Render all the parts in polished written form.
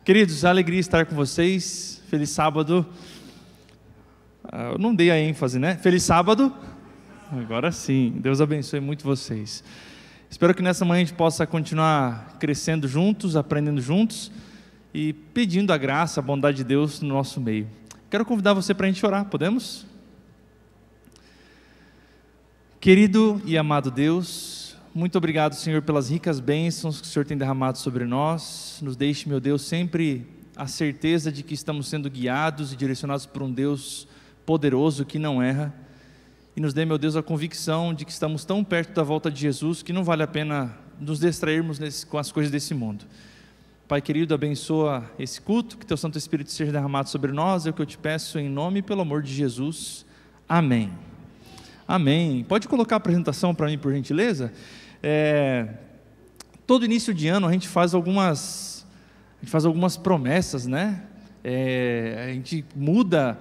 Queridos, alegria estar com vocês. Feliz sábado. Eu não dei a ênfase, né? Feliz sábado. Agora sim. Deus abençoe muito vocês. Espero que nessa manhã a gente possa continuar crescendo juntos, aprendendo juntos e pedindo a graça, a bondade de Deus no nosso meio. Quero convidar você para a gente orar, podemos? Querido e amado Deus, muito obrigado, Senhor, pelas ricas bênçãos que o Senhor tem derramado sobre nós. Nos deixe, meu Deus, sempre a certeza de que estamos sendo guiados e direcionados por um Deus poderoso que não erra. E nos dê, meu Deus, a convicção de que estamos tão perto da volta de Jesus que não vale a pena nos distrairmos com as coisas desse mundo. Pai querido, abençoa esse culto, que Teu Santo Espírito seja derramado sobre nós, é o que eu te peço em nome e pelo amor de Jesus. Amém. Amém. Pode colocar a apresentação para mim, por gentileza? Todo início de ano a gente faz algumas promessas, né? A gente muda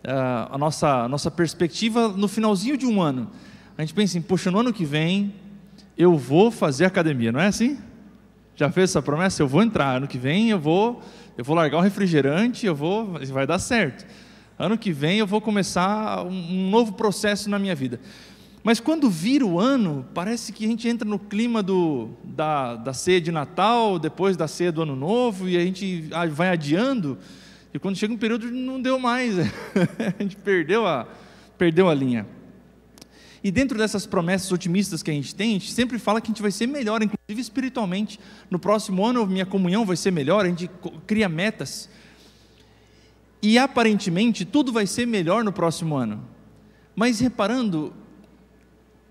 a nossa perspectiva no finalzinho de um ano. A gente pensa assim, poxa, no ano que vem eu vou fazer academia, não é assim? Já fez essa promessa? Eu vou entrar, ano que vem eu vou largar o refrigerante, vai dar certo. Ano que vem eu vou começar um novo processo na minha vida. Mas quando vira o ano, parece que a gente entra no clima da ceia de Natal, depois da ceia do Ano Novo, e a gente vai adiando, e quando chega um período não deu mais, a gente perdeu a linha. E dentro dessas promessas otimistas que a gente sempre fala que a gente vai ser melhor, inclusive espiritualmente. No próximo ano minha comunhão vai ser melhor, a gente cria metas. E aparentemente tudo vai ser melhor no próximo ano. Mas reparando,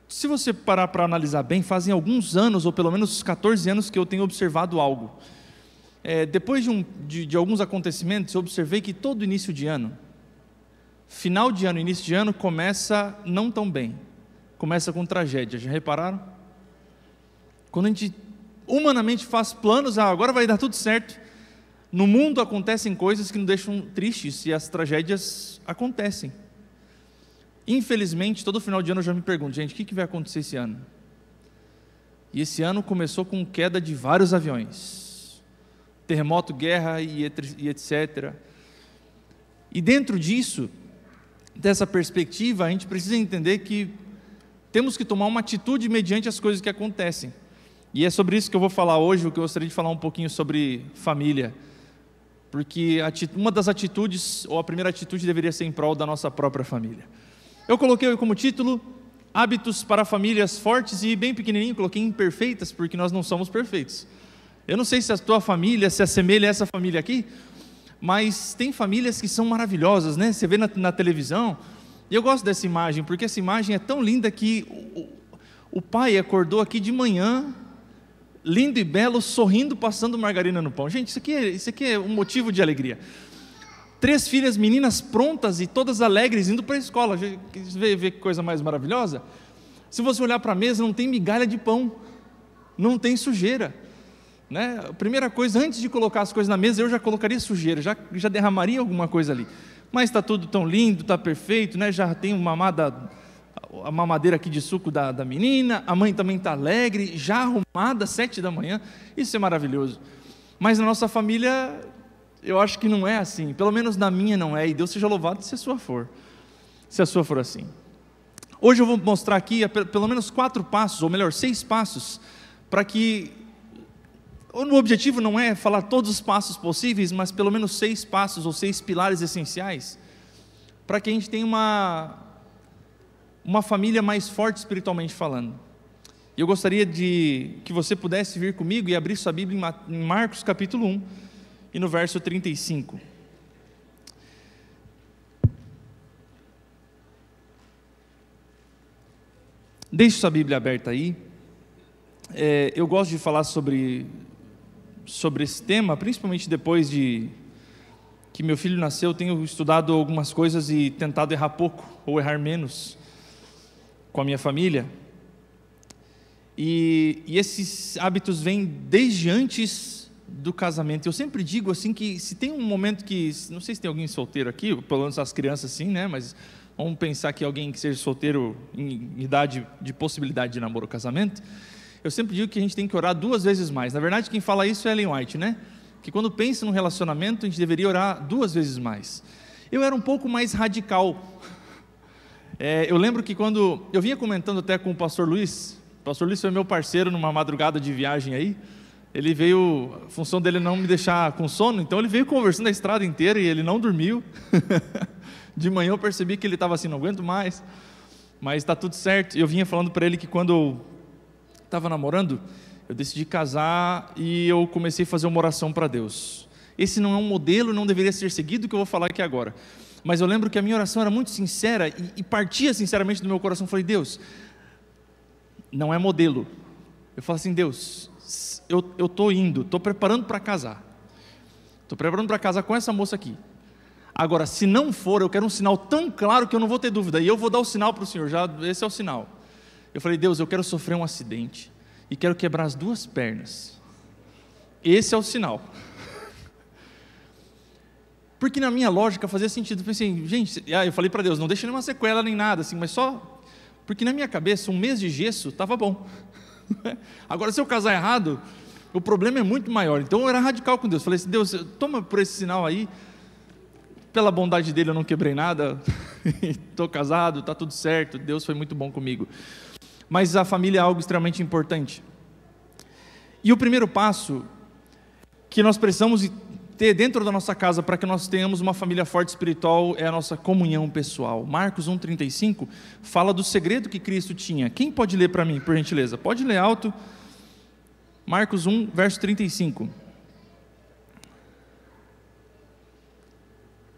se você parar para analisar bem, fazem alguns anos, ou pelo menos 14 anos que eu tenho observado algo. Depois de alguns acontecimentos, eu observei que todo início de ano, final de ano, início de ano, começa não tão bem. Começa com tragédia, já repararam? Quando a gente humanamente faz planos, agora vai dar tudo certo. No mundo acontecem coisas que nos deixam tristes e as tragédias acontecem. Infelizmente, todo final de ano eu já me pergunto, gente, o que vai acontecer esse ano? E esse ano começou com queda de vários aviões, terremoto, guerra e etc. E dentro disso, dessa perspectiva, a gente precisa entender que temos que tomar uma atitude mediante as coisas que acontecem. E é sobre isso que eu vou falar hoje, o que eu gostaria de falar um pouquinho sobre família. Porque uma das atitudes, ou a primeira atitude, deveria ser em prol da nossa própria família. Eu coloquei como título, hábitos para famílias fortes, e bem pequenininho, coloquei imperfeitas, porque nós não somos perfeitos. Eu não sei se a tua família se assemelha a essa família aqui, mas tem famílias que são maravilhosas, né? Você vê na televisão, e eu gosto dessa imagem, porque essa imagem é tão linda que o pai acordou aqui de manhã, lindo e belo, sorrindo, passando margarina no pão. Gente, isso aqui é um motivo de alegria. 3 filhas meninas prontas e todas alegres, indo para a escola. Vê que coisa mais maravilhosa? Se você olhar para a mesa, não tem migalha de pão, não tem sujeira, né? A primeira coisa, antes de colocar as coisas na mesa, eu já colocaria sujeira, já derramaria alguma coisa ali. Mas está tudo tão lindo, está perfeito, né? Já tem a mamadeira aqui de suco da menina, a mãe também está alegre, já arrumada, 7 da manhã, isso é maravilhoso. Mas na nossa família, eu acho que não é assim, pelo menos na minha não é, e Deus seja louvado se a sua for assim. Hoje eu vou mostrar aqui pelo menos 4 passos, ou melhor, 6 passos, para que, o objetivo não é falar todos os passos possíveis, mas pelo menos 6 passos, ou 6 pilares essenciais, para que a gente tenha uma família mais forte espiritualmente falando. E eu gostaria que você pudesse vir comigo e abrir sua Bíblia em Marcos capítulo 1 e no verso 35. Deixe sua Bíblia aberta aí. Eu gosto de falar sobre esse tema, principalmente depois que meu filho nasceu. Eu tenho estudado algumas coisas e tentado errar pouco ou errar menos com a minha família, e esses hábitos vêm desde antes do casamento. Eu sempre digo assim que se tem um momento que, não sei se tem alguém solteiro aqui, pelo menos as crianças sim, né? Mas vamos pensar que alguém que seja solteiro em idade de possibilidade de namoro ou casamento, eu sempre digo que a gente tem que orar 2 vezes mais. Na verdade, quem fala isso é Ellen White, né? que quando pensa num relacionamento, a gente deveria orar 2 vezes mais. Eu era um pouco mais radical. Eu lembro que quando eu vinha comentando até com o pastor Luiz foi meu parceiro numa madrugada de viagem aí. Ele veio, a função dele não me deixar com sono, então ele veio conversando a estrada inteira e ele não dormiu. De manhã eu percebi que ele estava assim, não aguento mais, mas está tudo certo. Eu vinha falando para ele que quando eu estava namorando, eu decidi casar e eu comecei a fazer uma oração para Deus. Esse não é um modelo, não deveria ser seguido, que eu vou falar aqui agora. Mas eu lembro que a minha oração era muito sincera e partia sinceramente do meu coração. Eu falei, Deus, não é modelo. Eu falo assim, Deus, eu estou indo, estou preparando para casar. Estou preparando para casar com essa moça aqui. Agora, se não for, eu quero um sinal tão claro que eu não vou ter dúvida. E eu vou dar o sinal para o Senhor, já esse é o sinal. Eu falei, Deus, eu quero sofrer um acidente e quero quebrar as 2 pernas. Esse é o sinal. Porque na minha lógica fazia sentido. Eu pensei, gente, eu falei para Deus, não deixa nenhuma sequela nem nada, assim, mas só... Porque na minha cabeça, 1 mês de gesso estava bom. Agora, se eu casar errado, o problema é muito maior. Então eu era radical com Deus. Falei assim, Deus, toma por esse sinal aí. Pela bondade dele eu não quebrei nada. Estou casado, está tudo certo. Deus foi muito bom comigo. Mas a família é algo extremamente importante. E o primeiro passo que nós precisamos ter dentro da nossa casa para que nós tenhamos uma família forte espiritual é a nossa comunhão pessoal. Marcos 1,35 fala do segredo que Cristo tinha. Quem pode ler para mim, por gentileza? Pode ler alto. Marcos 1, verso 35.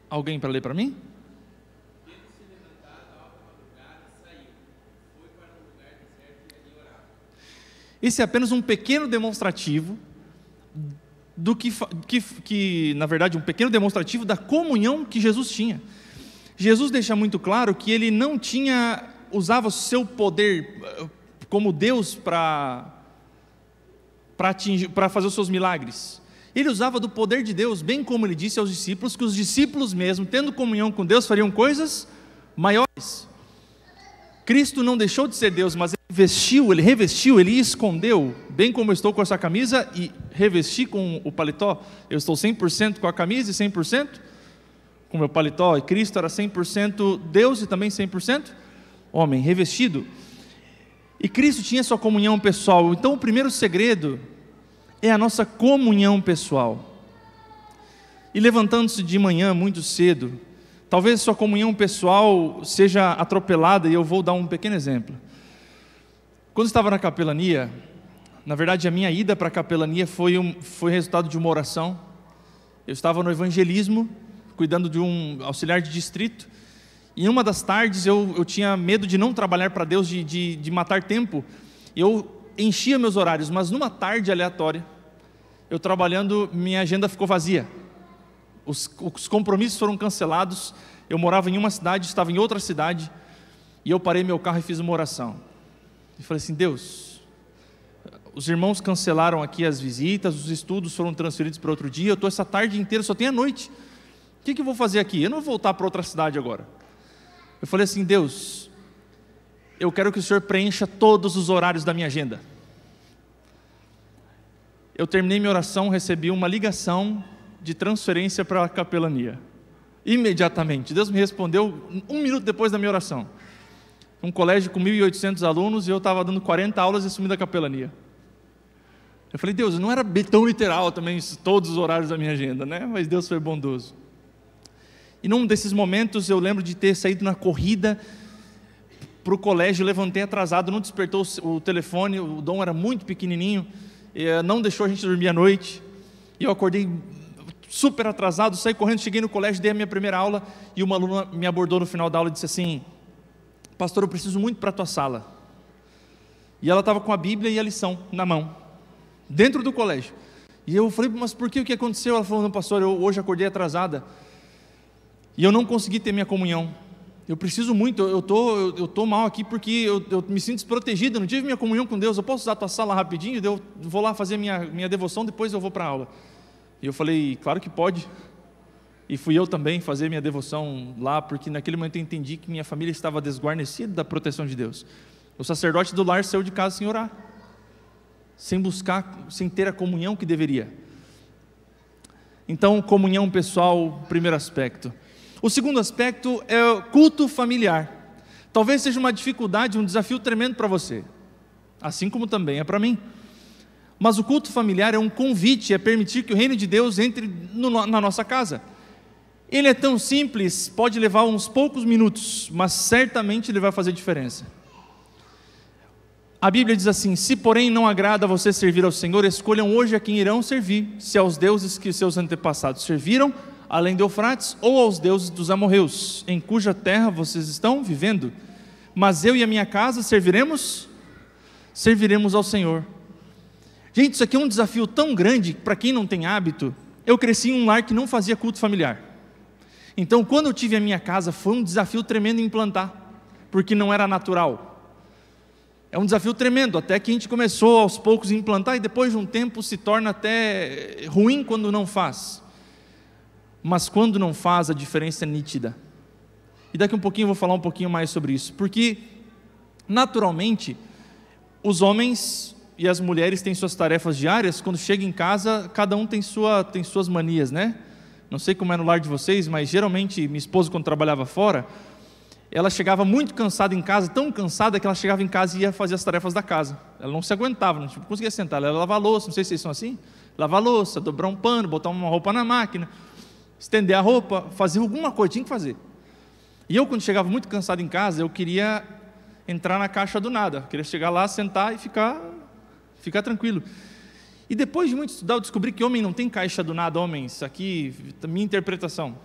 Alguém para ler para mim? Esse é apenas um pequeno demonstrativo do que na verdade, um pequeno demonstrativo da comunhão que Jesus tinha. Jesus deixa muito claro que ele não usava o seu poder como Deus para fazer os seus milagres. Ele usava do poder de Deus, bem como ele disse aos discípulos, que os discípulos mesmo, tendo comunhão com Deus, fariam coisas maiores. Cristo não deixou de ser Deus, mas ele revestiu, ele escondeu, bem como eu estou com essa camisa e revesti com o paletó. Eu estou 100% com a camisa e 100% com o meu paletó, e Cristo era 100% Deus e também 100% homem, revestido. E Cristo tinha sua comunhão pessoal. Então o primeiro segredo é a nossa comunhão pessoal. E levantando-se de manhã muito cedo, talvez sua comunhão pessoal seja atropelada, e eu vou dar um pequeno exemplo. Quando eu estava na capelania, na verdade a minha ida para a capelania foi resultado de uma oração. Eu estava no evangelismo, cuidando de um auxiliar de distrito, e em uma das tardes eu tinha medo de não trabalhar para Deus, de matar tempo. Eu enchia meus horários, mas numa tarde aleatória, eu trabalhando, minha agenda ficou vazia. Os compromissos foram cancelados. Eu morava em uma cidade, estava em outra cidade, e eu parei meu carro e fiz uma oração. E falei assim, Deus, os irmãos cancelaram aqui as visitas, os estudos foram transferidos para outro dia, eu estou essa tarde inteira, só tem a noite. O que eu vou fazer aqui? Eu não vou voltar para outra cidade agora. Eu falei assim, Deus, eu quero que o Senhor preencha todos os horários da minha agenda. Eu terminei minha oração, recebi uma ligação de transferência para a capelania. Imediatamente, Deus me respondeu 1 minuto depois da minha oração. Um colégio com 1.800 alunos, e eu estava dando 40 aulas e assumi da capelania. Eu falei, Deus, não era tão literal também todos os horários da minha agenda, né? Mas Deus foi bondoso. E num desses momentos eu lembro de ter saído na corrida para o colégio, levantei atrasado, não despertou o telefone, o Dom era muito pequenininho, não deixou a gente dormir à noite, e eu acordei super atrasado, saí correndo, cheguei no colégio, dei a minha primeira aula, e uma aluna me abordou no final da aula e disse assim, pastor, eu preciso muito para a tua sala. E ela estava com a Bíblia e a lição na mão, dentro do colégio. E eu falei, mas por que, o que aconteceu? Ela falou, não, pastor, eu hoje acordei atrasada, e eu não consegui ter minha comunhão. Eu preciso muito, eu tô mal aqui porque eu me sinto desprotegido, eu não tive minha comunhão com Deus. Eu posso usar a tua sala rapidinho? Eu vou lá fazer minha devoção, depois eu vou para a aula. E eu falei, claro que pode. E fui eu também fazer minha devoção lá, porque naquele momento eu entendi que minha família estava desguarnecida da proteção de Deus. O sacerdote do lar saiu de casa sem orar, sem buscar, sem ter a comunhão que deveria. Então, comunhão pessoal, primeiro aspecto. O segundo aspecto é o culto familiar. Talvez seja uma dificuldade, um desafio tremendo para você, assim como também é para mim. Mas o culto familiar é um convite, é permitir que o reino de Deus entre na nossa casa. Ele é tão simples, pode levar uns poucos minutos, mas certamente ele vai fazer diferença. A Bíblia diz assim: se porém não agrada a você servir ao Senhor, escolham hoje a quem irão servir, se aos deuses que seus antepassados serviram, além de Eufrates, ou aos deuses dos amorreus, em cuja terra vocês estão vivendo. Mas eu e a minha casa serviremos ao Senhor. Gente, isso aqui é um desafio tão grande, para quem não tem hábito. Eu cresci em um lar que não fazia culto familiar. Então, quando eu tive a minha casa, foi um desafio tremendo implantar, porque não era natural. É um desafio tremendo, até que a gente começou aos poucos a implantar, e depois de um tempo se torna até ruim quando não faz. Mas quando não faz, a diferença é nítida. E daqui a um pouquinho eu vou falar um pouquinho mais sobre isso, porque naturalmente os homens e as mulheres têm suas tarefas diárias. Quando chega em casa, cada um tem suas manias, né? Não sei como é no lar de vocês, mas geralmente minha esposa, quando trabalhava fora, ela chegava muito cansada em casa, tão cansada que ela chegava em casa e ia fazer as tarefas da casa. Ela não se aguentava, não conseguia sentar, ela ia lavar a louça, não sei se vocês são assim, lavar a louça, dobrar um pano, botar uma roupa na máquina, estender a roupa, fazer alguma coisa, tinha que fazer. E eu, quando chegava muito cansado em casa, eu queria entrar na caixa do nada, queria chegar lá, sentar e ficar tranquilo. E depois de muito estudar, eu descobri que homem não tem caixa do nada, homens, aqui, minha interpretação.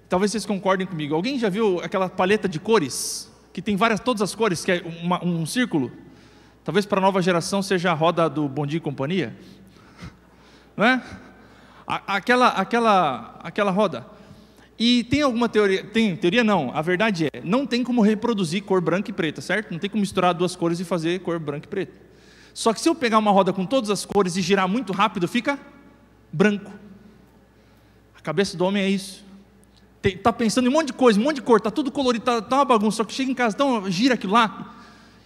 Talvez vocês concordem comigo. Alguém já viu aquela paleta de cores, que tem todas as cores, que é um círculo? Talvez para a nova geração seja a roda do Bom Dia e Companhia, não é? Aquela roda. E tem alguma teoria? Tem teoria? Não. A verdade é, não tem como reproduzir cor branca e preta, certo? Não tem como misturar duas cores e fazer cor branca e preta. Só que se eu pegar uma roda com todas as cores e girar muito rápido, fica branco. A cabeça do homem é isso. Está pensando em um monte de coisa, um monte de cor, está tudo colorido, está uma bagunça. Só que chega em casa, então gira aquilo lá,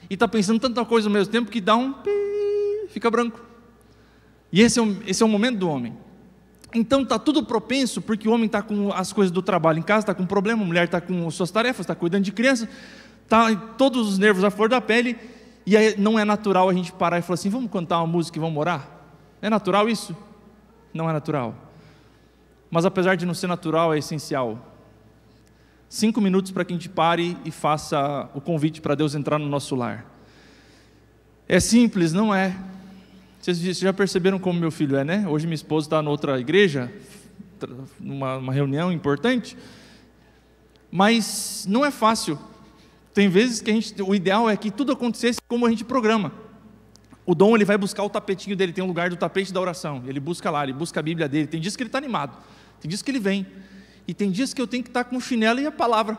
e está pensando tanta coisa ao mesmo tempo que dá fica branco. E esse é o momento do homem. Então está tudo propenso, porque o homem está com as coisas do trabalho em casa, está com problema, a mulher está com suas tarefas, está cuidando de criança, está todos os nervos à flor da pele, e aí não é natural a gente parar e falar assim: vamos cantar uma música e vamos orar? É natural isso? Não é natural. Mas apesar de não ser natural, é essencial. 5 minutos para que a gente pare e faça o convite para Deus entrar no nosso lar. É simples, não é? Vocês já perceberam como meu filho é, né? Hoje minha esposa está em outra igreja, numa reunião importante, mas não é fácil. Tem vezes que o ideal é que tudo acontecesse como a gente programa. O Dom, ele vai buscar o tapetinho dele, tem um lugar do tapete da oração, ele busca lá, ele busca a Bíblia dele. Tem dias que ele está animado, tem dias que ele vem, e tem dias que eu tenho que estar com o chinelo e a palavra.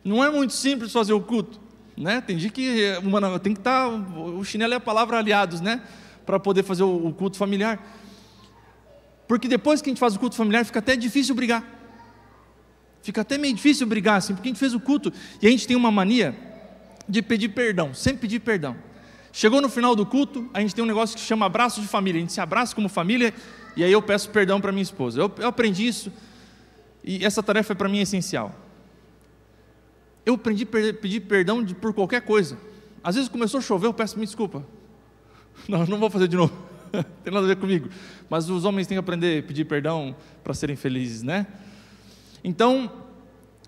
Não é muito simples fazer o culto, né? Tem dia que tem que estar o chinelo e a palavra aliados, né? Para poder fazer o culto familiar. Porque depois que a gente faz o culto familiar, fica até difícil brigar. Fica até meio difícil brigar, assim, porque a gente fez o culto, e a gente tem uma mania de pedir perdão, sempre pedir perdão. Chegou no final do culto, a gente tem um negócio que chama abraço de família, a gente se abraça como família, e aí eu peço perdão para minha esposa. Eu aprendi isso, e essa tarefa para mim é essencial. Eu aprendi a pedir perdão por qualquer coisa. Às vezes começou a chover, eu peço desculpa. Não vou fazer de novo, não tem nada a ver comigo. Mas os homens têm que aprender a pedir perdão para serem felizes, né? Então,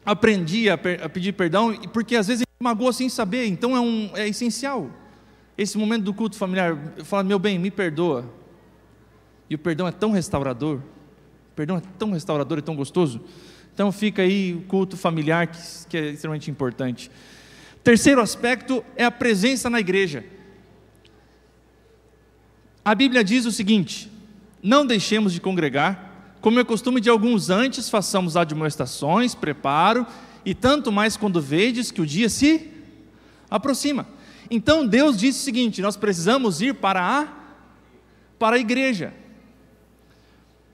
aprendi a pedir perdão, porque às vezes a gente magoa sem saber, então é essencial. Esse momento do culto familiar, eu falo: meu bem, me perdoa. E o perdão é tão restaurador, e tão gostoso. Então fica aí o culto familiar, que é extremamente importante. Terceiro aspecto é a presença na igreja. A Bíblia diz o seguinte: não deixemos de congregar, como é costume de alguns, antes façamos admoestações, preparo, e tanto mais quando vedes que o dia se aproxima. Então Deus disse o seguinte: nós precisamos ir para a igreja.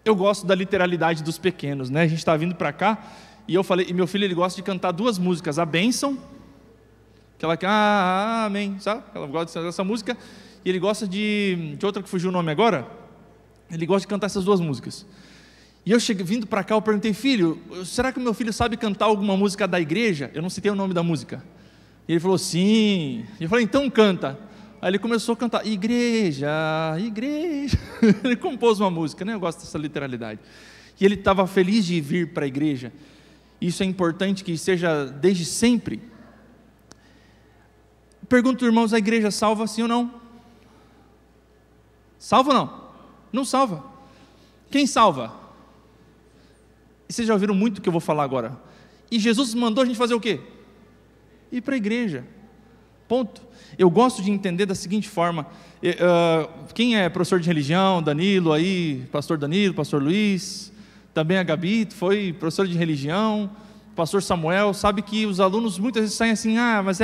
Eu gosto da literalidade dos pequenos, né? A gente está vindo para cá, e meu filho, ele gosta de cantar 2 músicas: a bênção, aquela que amém, sabe? Ela gosta dessa música, e ele gosta de outra que fugiu o nome agora, Ele gosta de cantar essas duas músicas. E eu vindo para cá, eu perguntei: filho, será que o meu filho sabe cantar alguma música da igreja? Eu não citei o nome da música. E ele falou: sim. E eu falei: então canta. Aí ele começou a cantar: igreja, igreja. Ele compôs uma música, né? Eu gosto dessa literalidade. E ele estava feliz de vir para a igreja. Isso é importante que seja desde sempre. Pergunto, irmãos, a igreja salva sim ou não? Salva ou não? Não salva. Quem salva? E vocês já ouviram muito o que eu vou falar agora. E Jesus mandou a gente fazer o quê? Ir para a igreja. Ponto. Eu gosto de entender da seguinte forma. Quem é professor de religião? Danilo aí, pastor Danilo, pastor Luiz, também a Gabi foi professor de religião, pastor Samuel, sabe que os alunos muitas vezes saem assim: mas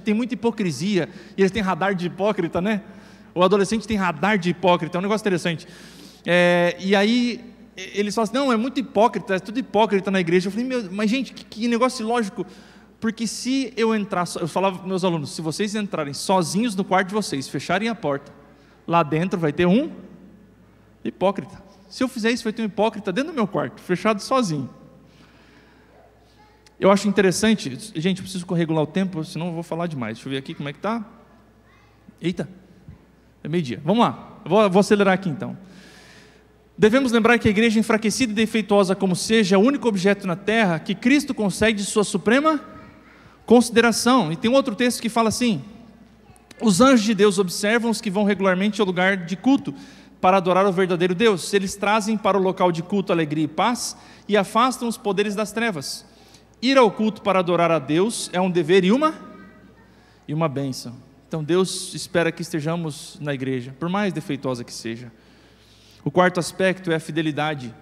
tem muita hipocrisia, e eles têm radar de hipócrita, né? O adolescente tem radar de hipócrita, é um negócio interessante. E aí eles falam assim: não, é muito hipócrita, é tudo hipócrita na igreja. Eu falei: mas gente, que negócio ilógico. Porque se eu entrar, eu falava para meus alunos: se vocês entrarem sozinhos no quarto de vocês, fecharem a porta, lá dentro vai ter um hipócrita. Se eu fizer isso, vai ter um hipócrita dentro do meu quarto, fechado sozinho. Eu acho interessante, gente, eu preciso regular o tempo, senão eu vou falar demais. Deixa eu ver aqui como é que está. Eita, é meio-dia. Vamos lá, vou acelerar aqui então. Devemos lembrar que a igreja, enfraquecida e defeituosa como seja, é o único objeto na terra que Cristo concede sua suprema consideração. E tem um outro texto que fala assim: os anjos de Deus observam os que vão regularmente ao lugar de culto para adorar o verdadeiro Deus. Eles trazem para o local de culto alegria e paz e afastam os poderes das trevas. Ir ao culto para adorar a Deus é um dever e uma bênção. Então Deus espera que estejamos na igreja, por mais defeituosa que seja. O quarto aspecto é a fidelidade.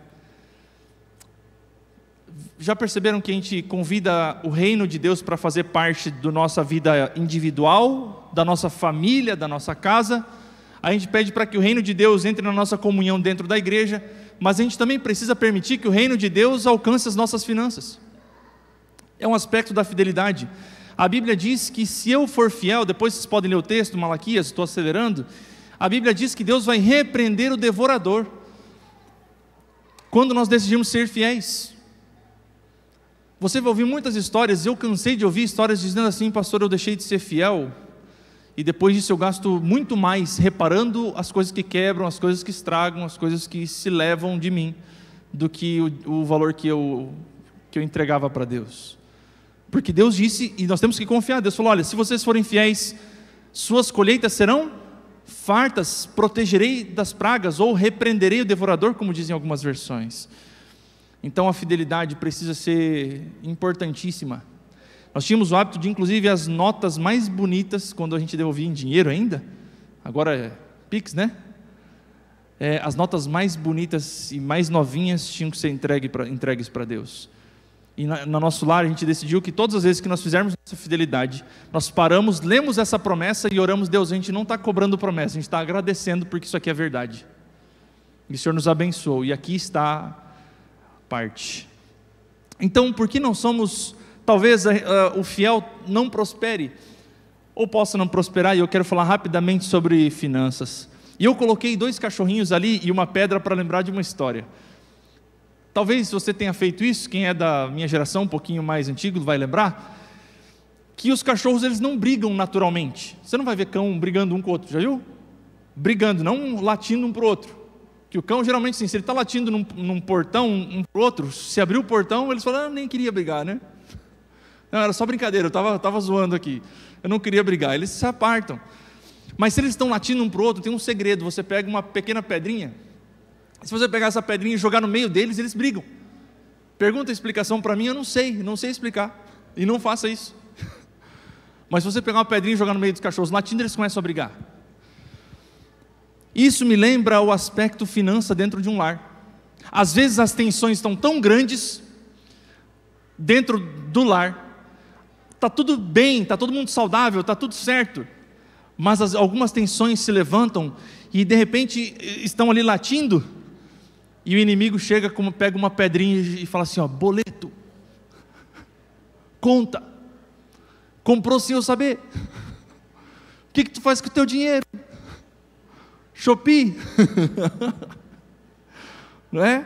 Já perceberam que a gente convida o reino de Deus para fazer parte da nossa vida individual, da nossa família, da nossa casa? A gente pede para que o reino de Deus entre na nossa comunhão dentro da igreja, mas a gente também precisa permitir que o reino de Deus alcance as nossas finanças. É um aspecto da fidelidade. A Bíblia diz que se eu for fiel, depois vocês podem ler o texto, Malaquias, estou acelerando. A Bíblia diz que Deus vai repreender o devorador quando nós decidimos ser fiéis. Você vai ouvir muitas histórias, eu cansei de ouvir histórias dizendo assim: pastor, eu deixei de ser fiel, e depois disso eu gasto muito mais reparando as coisas que quebram, as coisas que estragam, as coisas que se levam de mim, do que o valor que eu entregava para Deus. Porque Deus disse, e nós temos que confiar, Deus falou: olha, se vocês forem fiéis, suas colheitas serão fartas, protegerei das pragas, ou repreenderei o devorador, como dizem algumas versões. Então a fidelidade precisa ser importantíssima. Nós tínhamos o hábito de, inclusive, as notas mais bonitas, quando a gente devolvia em dinheiro ainda, agora é Pix, né? As notas mais bonitas e mais novinhas tinham que ser entregues para Deus. E no nosso lar a gente decidiu que todas as vezes que nós fizermos essa fidelidade, nós paramos, lemos essa promessa e oramos: Deus, a gente não está cobrando promessa, a gente está agradecendo porque isso aqui é verdade. E o Senhor nos abençoou, e aqui está a parte. Então, por que não somos, talvez o fiel não prospere, ou possa não prosperar, e eu quero falar rapidamente sobre finanças. E eu coloquei 2 cachorrinhos ali e uma pedra para lembrar de uma história. Talvez você tenha feito isso, quem é da minha geração, um pouquinho mais antigo, vai lembrar, que os cachorros eles não brigam naturalmente. Você não vai ver cão brigando um com o outro, já viu? Brigando, não latindo um para o outro. Que o cão geralmente, sim, se ele está latindo num portão um para o outro, se abrir o portão, eles falam: nem queria brigar, né? Não, era só brincadeira, eu estava zoando aqui, eu não queria brigar, eles se apartam. Mas se eles estão latindo um para o outro, tem um segredo: você pega uma pequena pedrinha, se você pegar essa pedrinha e jogar no meio deles, eles brigam. Pergunta a explicação para mim, eu não sei explicar, e não faça isso. Mas se você pegar uma pedrinha e jogar no meio dos cachorros latindo, eles começam a brigar. Isso me lembra o aspecto finança dentro de um lar. Às vezes as tensões estão tão grandes dentro do lar, está tudo bem, está todo mundo saudável, está tudo certo, mas algumas tensões se levantam e de repente estão ali latindo, e o inimigo chega, pega uma pedrinha e fala assim: boleto, conta, comprou sem eu saber, o que tu faz com o teu dinheiro? Shopee? não é?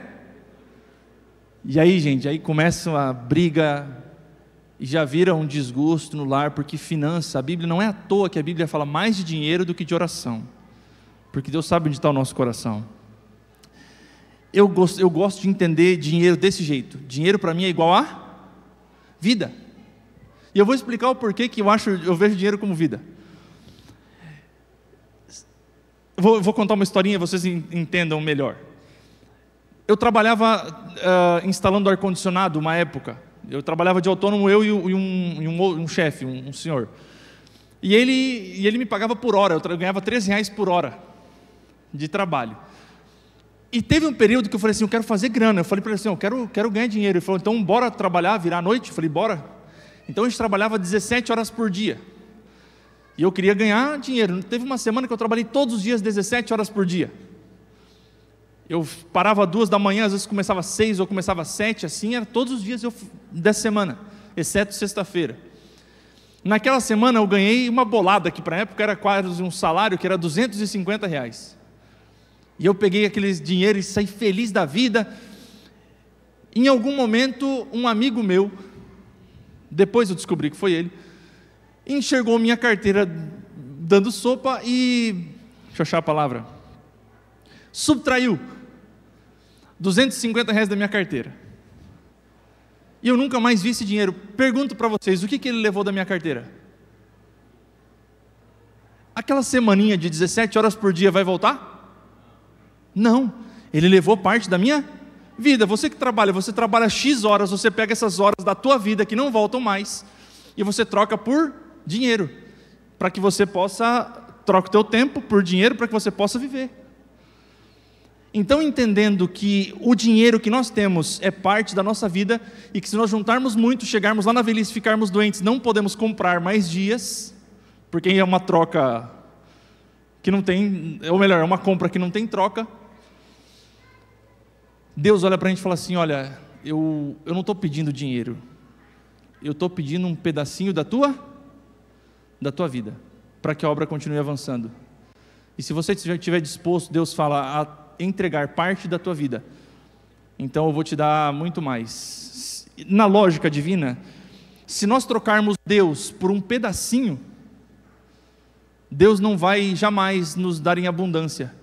E aí, gente, aí começa a briga e já vira um desgosto no lar, porque finança, a Bíblia não é à toa que a Bíblia fala mais de dinheiro do que de oração, porque Deus sabe onde está o nosso coração. Eu gosto de entender dinheiro desse jeito. Dinheiro para mim é igual a vida. E eu vou explicar o porquê que eu vejo dinheiro como vida. Vou contar uma historinha, vocês entendam melhor. Eu trabalhava instalando ar-condicionado uma época. Eu trabalhava de autônomo, eu e um chefe, um senhor. E ele me pagava por hora, eu ganhava R$3 por hora de trabalho. E teve um período que eu falei assim, eu quero fazer grana. Eu falei para ele assim, eu quero ganhar dinheiro. Ele falou, então bora trabalhar, virar a noite? Eu falei, bora. Então a gente trabalhava 17 horas por dia. E eu queria ganhar dinheiro. Teve uma semana que eu trabalhei todos os dias 17 horas por dia. Eu parava 2 da manhã, às vezes começava 6 ou começava 7, assim, era todos os dias dessa semana, exceto sexta-feira. Naquela semana eu ganhei uma bolada, que para a época era quase um salário, que era R$250. E eu peguei aquele dinheiro e saí feliz da vida. Em algum momento, um amigo meu, depois eu descobri que foi ele, enxergou minha carteira dando sopa e, deixa eu achar a palavra, subtraiu R$250 da minha carteira. E eu nunca mais vi esse dinheiro. Pergunto para vocês, o que ele levou da minha carteira? Aquela semaninha de 17 horas por dia vai voltar? Não, ele levou parte da minha vida. Você trabalha X horas, você pega essas horas da tua vida que não voltam mais, e você troca por dinheiro, para que você troca o teu tempo por dinheiro, para que você possa viver. Então, entendendo que o dinheiro que nós temos é parte da nossa vida, e que se nós juntarmos muito, chegarmos lá na velhice, ficarmos doentes, não podemos comprar mais dias, porque é uma troca que não tem, ou melhor, é uma compra que não tem troca. Deus olha para a gente e fala assim, olha, eu não estou pedindo dinheiro, eu estou pedindo um pedacinho da tua vida, para que a obra continue avançando. E se você estiver disposto, Deus fala, a entregar parte da tua vida, então eu vou te dar muito mais. Na lógica divina, se nós trocarmos Deus por um pedacinho, Deus não vai jamais nos dar em abundância,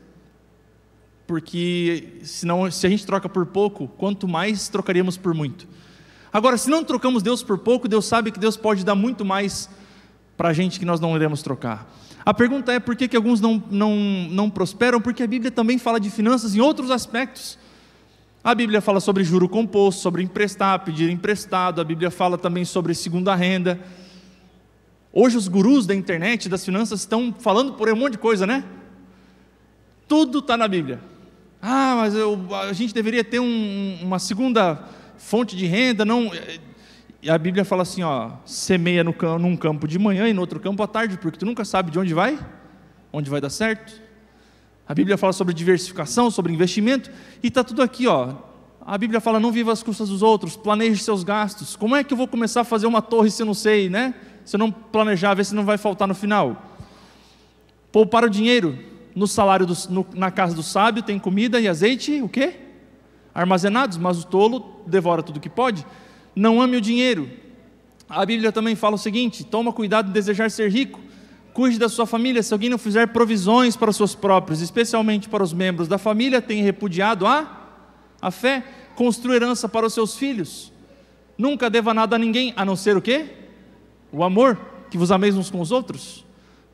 porque senão, se a gente troca por pouco, quanto mais trocaríamos por muito. Agora, se não trocamos Deus por pouco, Deus sabe que Deus pode dar muito mais para a gente que nós não iremos trocar. A pergunta é por que alguns não prosperam? Porque a Bíblia também fala de finanças em outros aspectos. A Bíblia fala sobre juro composto, sobre emprestar, pedir emprestado. A Bíblia fala também sobre segunda renda. Hoje os gurus da internet, das finanças, estão falando por um monte de coisa, né? Tudo está na Bíblia. Mas a gente deveria ter uma segunda fonte de renda, não... E a Bíblia fala assim, semeia num campo de manhã e no outro campo à tarde, porque tu nunca sabe de onde vai dar certo. A Bíblia fala sobre diversificação, sobre investimento, e está tudo aqui, A Bíblia fala, não viva às custas dos outros, planeje seus gastos. Como é que eu vou começar a fazer uma torre se eu não sei, né? Se eu não planejar, ver se não vai faltar no final. Poupar o dinheiro. No salário, na casa do sábio tem comida e azeite, o quê? Armazenados, mas o tolo devora tudo que pode. Não ame o dinheiro. A Bíblia também fala o seguinte, toma cuidado de desejar ser rico, cuide da sua família, se alguém não fizer provisões para os seus próprios, especialmente para os membros da família, tem repudiado a fé, construa herança para os seus filhos, nunca deva nada a ninguém, a não ser o quê? O amor, que vos ameis uns com os outros,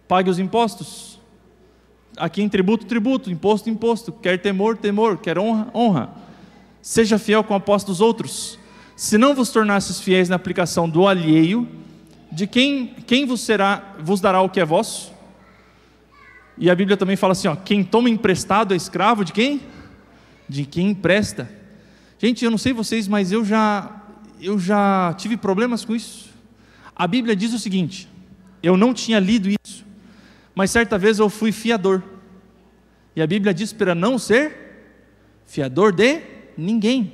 pague os impostos, aqui em tributo, imposto, quer temor, quer honra, seja fiel com a posse dos outros, se não vos tornasses fiéis na aplicação do alheio, de quem vos dará o que é vosso? E a Bíblia também fala assim, quem toma emprestado é escravo de quem? De quem empresta. Gente, eu não sei vocês, mas eu já tive problemas com isso. A Bíblia diz o seguinte, eu não tinha lido isso, mas certa vez eu fui fiador, e a Bíblia diz para não ser fiador de ninguém.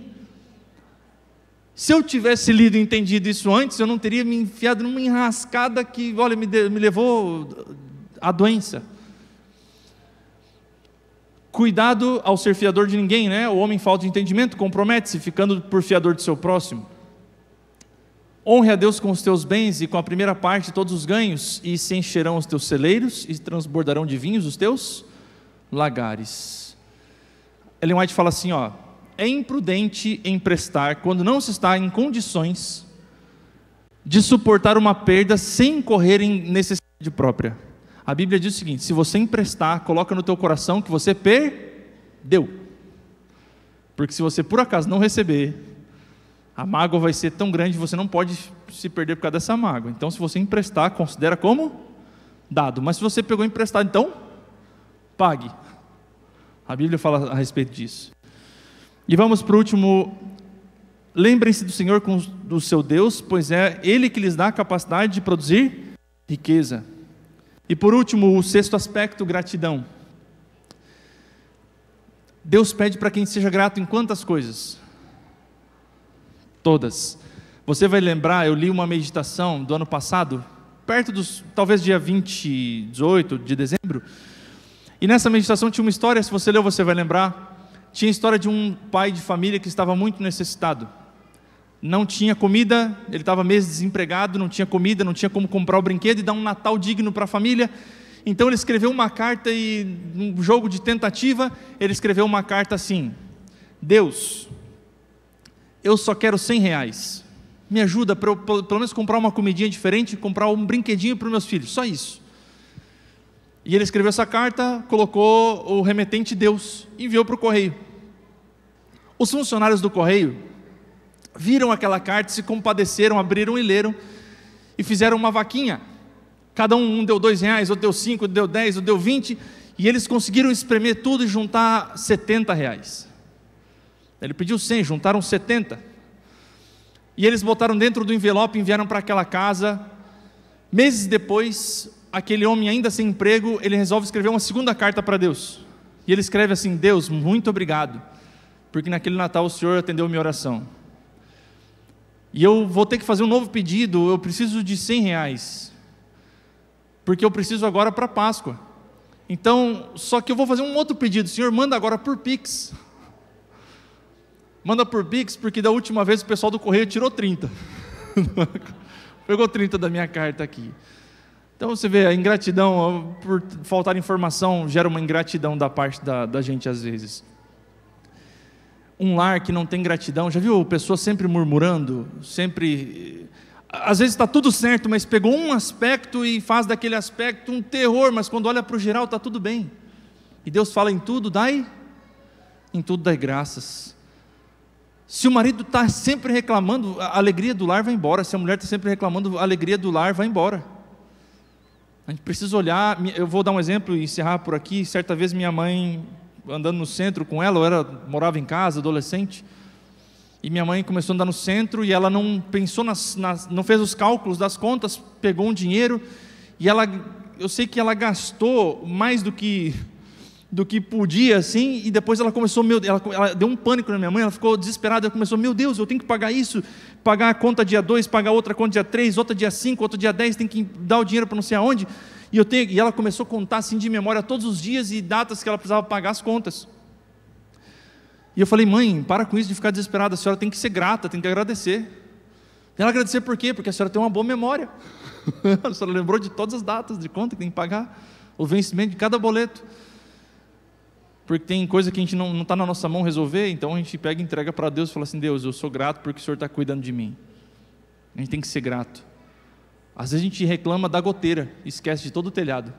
Se eu tivesse lido e entendido isso antes, eu não teria me enfiado numa enrascada que, me levou à doença. Cuidado ao ser fiador de ninguém, né? O homem falta de entendimento, compromete-se, ficando por fiador de seu próximo. Honre a Deus com os teus bens e com a primeira parte de todos os ganhos, e se encherão os teus celeiros e transbordarão de vinhos os teus lagares. Ellen White fala assim, é imprudente emprestar quando não se está em condições de suportar uma perda sem incorrer em necessidade própria. A Bíblia diz o seguinte: se você emprestar, coloca no teu coração que você perdeu, porque se você por acaso não receber, a mágoa vai ser tão grande que você não pode se perder por causa dessa mágoa. Então, se você emprestar, considera como dado. Mas se você pegou emprestado, então pague. A Bíblia fala a respeito disso. E vamos para o último. Lembrem-se do Senhor, do seu Deus, pois é Ele que lhes dá a capacidade de produzir riqueza. E por último, o sexto aspecto, gratidão. Deus pede para que a gente seja grato em quantas coisas? Todas. Você vai lembrar, eu li uma meditação do ano passado, perto dos, talvez dia 18 de dezembro, e nessa meditação tinha uma história, se você leu você vai lembrar, tinha a história de um pai de família que estava muito necessitado, não tinha comida, ele estava meses desempregado, não tinha comida, não tinha como comprar o brinquedo e dar um Natal digno para a família. Então ele escreveu uma carta e, num jogo de tentativa, ele escreveu uma carta assim: Deus, eu só quero R$100, me ajuda para eu pelo menos comprar uma comidinha diferente, comprar um brinquedinho para os meus filhos, só isso. E ele escreveu essa carta, colocou o remetente Deus, enviou para o correio. Os funcionários do correio viram aquela carta, se compadeceram, abriram e leram, e fizeram uma vaquinha. Cada um deu R$2, outro deu 5, outro deu 10, outro deu 20, e eles conseguiram espremer tudo e juntar R$70. Ele pediu 100, juntaram 70, e eles botaram dentro do envelope e enviaram para aquela casa. Meses depois, aquele homem ainda sem emprego, ele resolve escrever uma segunda carta para Deus, e ele escreve assim: Deus, muito obrigado, porque naquele Natal o Senhor atendeu minha oração, e eu vou ter que fazer um novo pedido, eu preciso de R$100, porque eu preciso agora para Páscoa. Então, só que eu vou fazer um outro pedido, Senhor, manda agora por Pix. Manda por Pix, porque da última vez o pessoal do correio tirou 30. Pegou 30 da minha carta aqui. Então você vê, a ingratidão, por faltar informação, gera uma ingratidão da parte da gente às vezes. Um lar que não tem gratidão, já viu pessoa sempre murmurando, sempre... Às vezes está tudo certo, mas pegou um aspecto e faz daquele aspecto um terror, mas quando olha para o geral está tudo bem. E Deus fala: em tudo dai graças. Se o marido está sempre reclamando, a alegria do lar vai embora. Se a mulher está sempre reclamando, a alegria do lar vai embora. A gente precisa olhar. Eu vou dar um exemplo e encerrar por aqui. Certa vez minha mãe, andando no centro com ela, morava em casa, adolescente, e minha mãe começou a andar no centro e ela não pensou não fez os cálculos das contas, pegou um dinheiro e eu sei que ela gastou mais do que podia, assim, e depois ela começou, ela deu um pânico na minha mãe, ela ficou desesperada, ela começou: meu Deus, eu tenho que pagar isso, pagar a conta dia 2, pagar outra conta dia 3, outra dia 5, outro dia 10, tem que dar o dinheiro para não sei aonde, e ela começou a contar assim de memória todos os dias e datas que ela precisava pagar as contas. E eu falei: mãe, para com isso de ficar desesperada, a senhora tem que ser grata, tem que agradecer. Ela agradecer por quê? Porque a senhora tem uma boa memória. A senhora lembrou de todas as datas de conta que tem que pagar, o vencimento de cada boleto. Porque tem coisa que a gente não está na nossa mão resolver, então a gente pega e entrega para Deus e fala assim: Deus, eu sou grato porque o Senhor está cuidando de mim. A gente tem que ser grato. Às vezes a gente reclama da goteira, esquece de todo o telhado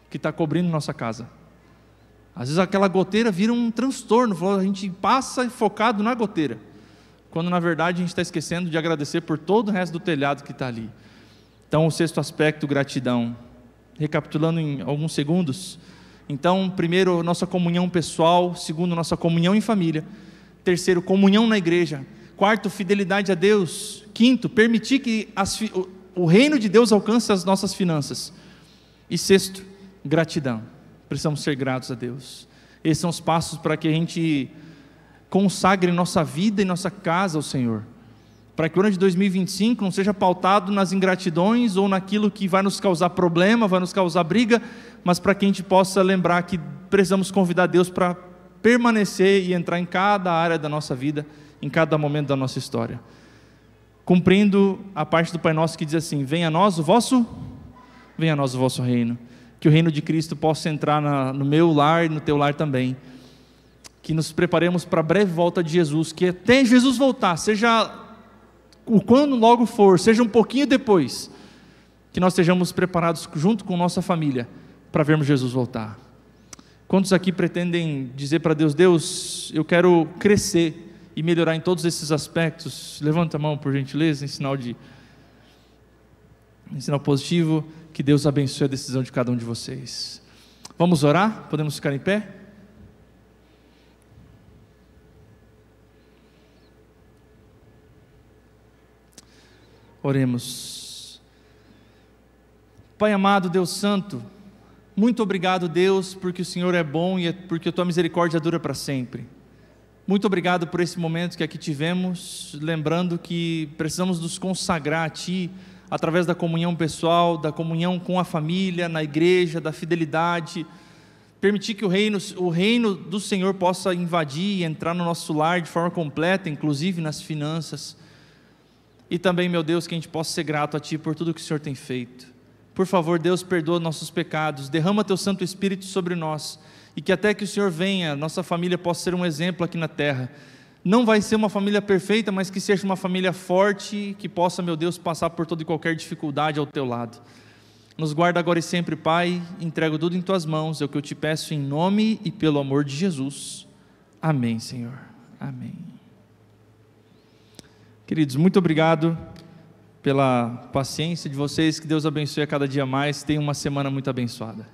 que está cobrindo nossa casa. Às vezes aquela goteira vira um transtorno, a gente passa focado na goteira, quando na verdade a gente está esquecendo de agradecer por todo o resto do telhado que está ali. Então, o sexto aspecto, gratidão. Recapitulando em alguns segundos. Então, primeiro, nossa comunhão pessoal. Segundo, nossa comunhão em família. Terceiro, comunhão na igreja. Quarto, fidelidade a Deus. Quinto, permitir que o reino de Deus alcance as nossas finanças. E sexto, gratidão. Precisamos ser gratos a Deus. Esses são os passos para que a gente consagre nossa vida e nossa casa ao Senhor, para que o ano de 2025 não seja pautado nas ingratidões ou naquilo que vai nos causar problema, vai nos causar briga, mas para que a gente possa lembrar que precisamos convidar Deus para permanecer e entrar em cada área da nossa vida, em cada momento da nossa história, cumprindo a parte do Pai Nosso que diz assim: venha a nós o vosso reino, que o reino de Cristo possa entrar no meu lar e no teu lar também, que nos preparemos para a breve volta de Jesus, que até Jesus voltar, seja o quando logo for, seja um pouquinho depois, que nós estejamos preparados junto com nossa família para vermos Jesus voltar. Quantos aqui pretendem dizer para Deus: Deus, eu quero crescer e melhorar em todos esses aspectos? Levanta a mão, por gentileza, em sinal positivo. Que Deus abençoe a decisão de cada um de vocês. Vamos orar? Podemos ficar em pé? Oremos. Pai amado, Deus santo, muito obrigado, Deus, porque o Senhor é bom e porque a tua misericórdia dura para sempre. Muito obrigado por esse momento que aqui tivemos, lembrando que precisamos nos consagrar a Ti, através da comunhão pessoal, da comunhão com a família, na igreja, da fidelidade, permitir que o reino do Senhor possa invadir e entrar no nosso lar de forma completa, inclusive nas finanças, e também, meu Deus, que a gente possa ser grato a Ti por tudo que o Senhor tem feito. Por favor, Deus, perdoa nossos pecados, derrama Teu Santo Espírito sobre nós, e que até que o Senhor venha, nossa família possa ser um exemplo aqui na terra. Não vai ser uma família perfeita, mas que seja uma família forte, que possa, meu Deus, passar por toda e qualquer dificuldade ao Teu lado. Nos guarda agora e sempre, Pai, entrego tudo em Tuas mãos, é o que eu Te peço em nome e pelo amor de Jesus. Amém, Senhor. Amém. Queridos, muito obrigado pela paciência de vocês, que Deus abençoe a cada dia mais, tenham uma semana muito abençoada.